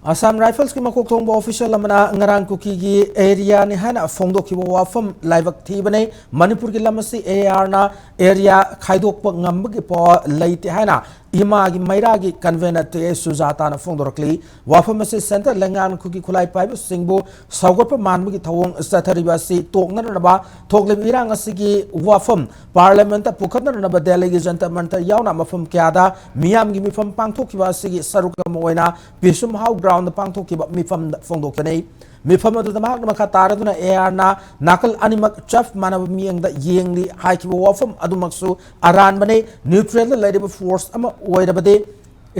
Assam Rifles ki makok thong ba official lamana ngarang Kuki gi area ni hana phongdo ki wafam laibak thi bane Manipur ki lamasi AR na area khaidok pa ngam gi po leite hana ima gi maira gi convener te Sujata na phongdo rakli wafam se center lengan Kuki khulai pai bu singbu saugor pa man gi thawong sathari ba si tok na ba thoklem irang asigi wafam parliament ta pukhat na ba delegation ta man ta yauna mafam kyada miyam gi Meepham Pangthok-Khre ba sigi saruk moina pisum how ground the Pangthok-Khre Meepham Phongdok-Khre Meepham adu tamak makha taraduna AR na nakal animak chaf manab miyang da yengli haiki wafam adu maksu aran bane neutral leadership force ama oirabade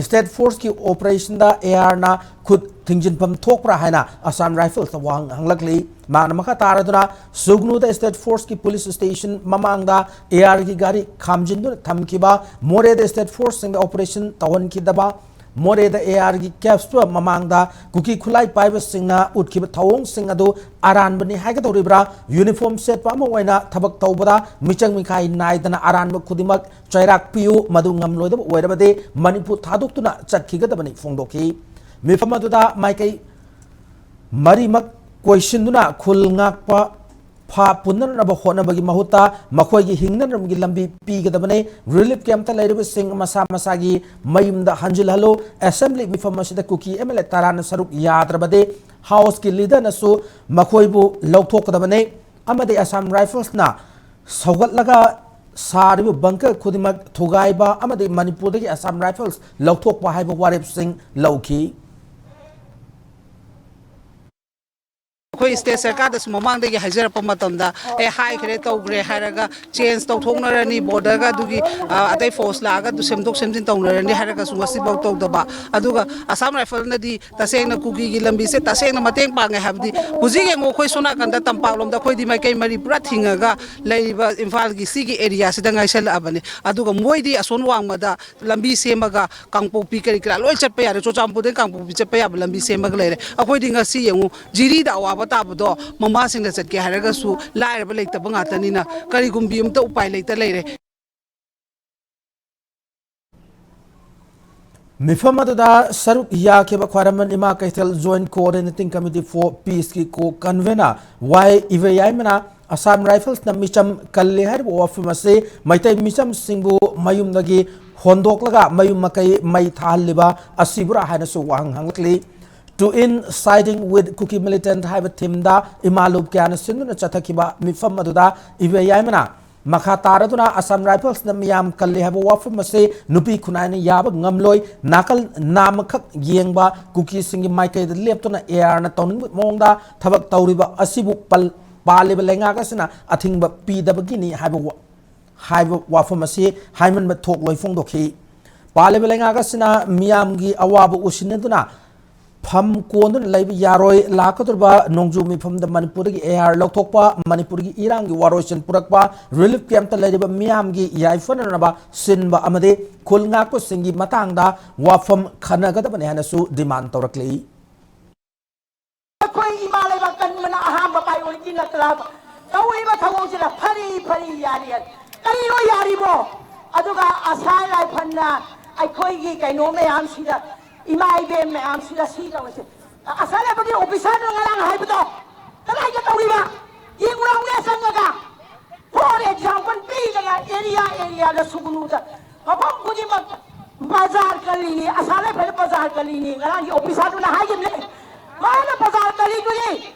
state force ki operation da AR na khud thingjin pam thokpra haina Assam Rifles ta wang hanglakli mana makha taraduna sugnu da state force ki police station mamang da AR ki gari khamjin du thamkiba more da state force sing operation tawan ki daba more da AR ki caps to mamang da Kuki khulai paiba singna utkiba thawong sing adu aran bani haga doribra uniform set pa mo waina thabak tawbada michang mikhai naidana aran ba khudimak chairak piu madu ngamloi da oirabade Manipur thaduk-tuna chakhiga da bani phongdokhi Meepham adu da maikai marimak question duna khul ngakpa pha punan na ba khona bagi mahuta makhoi gi hingnan ram gi lambi pi ga dabane relief camp ta leirib sing masa masa gi mayum da hanjil halo assembly Meepham masida Kuki MLA taran saruk yadrabade house ki leader na su makhoi bu lokthok da bane amade Assam Rifles na sogat laga sari bunker khudimak thugai ba amade Manipur da gi Assam Rifles lokthok ba haiba warip sing lauki Koi state sarkar da mamang da hajar pa matamda e hai khre tawgre haraga change tawthongnarani border ga dugi atai force la ga du semdok semjin tawgnarani haraga su wasi baw tawdaba aduga Assam Rifle na di tasengna Kuki gi lambi se tasengna mateng pangai habdi huji ge ngo khoi sona kanda tampak lom da khoi di mai kai mari pura thingaga leiba Imphal gi sigi area sida ngai sel abane aduga moi di ason wangma da lambi semaga kangpo pi kari kra loi chat pa yare chochampu de kangpo pi chat pa yab lambi semaga leire akhoi di ngasi yengu jiri da wa ताबदो ममा सिंग चटके हरगसु लाइरब लेतब ngatanina karigumbi umta upai leita leire Meepham adu da saruk ya ke ba khwaraman ima kaithal joint coordinating committee for peace ki ko convener why ivai mana Assam Rifles na micham kalle har office se maitai micham singbu mayum nagi hondok laga mayum makai mai thaliba asibura hana su wang hangli to in siding with Kuki Militant Haiba Timda Imalub Kayana Sinduna Chathakiba Meepham aduda Ivayamana Makha taraduna Assam Rifles na miyam kalli haiba wafam ase nupi khunai yaba ngamloi nakal namakak yengba Kuki singi maikai da leptuna AR na tawning mongda thabak tawriba asibu paliba lenga kasina athingba pidaba gini haiba wafam ase haiman ba thok loi phongdokhi paliba lenga kasina miyam gi awabu usinaduna Pham Kondun Laibi Yaroi Lakaturba Nongju Meepham the Manipur AR Lokthokpa Manipur Irang Waroisin Purakpa relief camp ta Laiba Miyam gi Yaifanaba Sinba Amade Kulngakpo Singi Matangda Wafam Khanagata Hanasu demand Torakli Imai be me am sila sila wese asale bagi opisan ngarang hai beto tanai ke tawiba ingurang ne sangaga for example pi daga area da sugunu da apam kuji ma bazar kali ni asale phale bazar kali ni ngarang opisan na hai ge ne mana bazar kali ni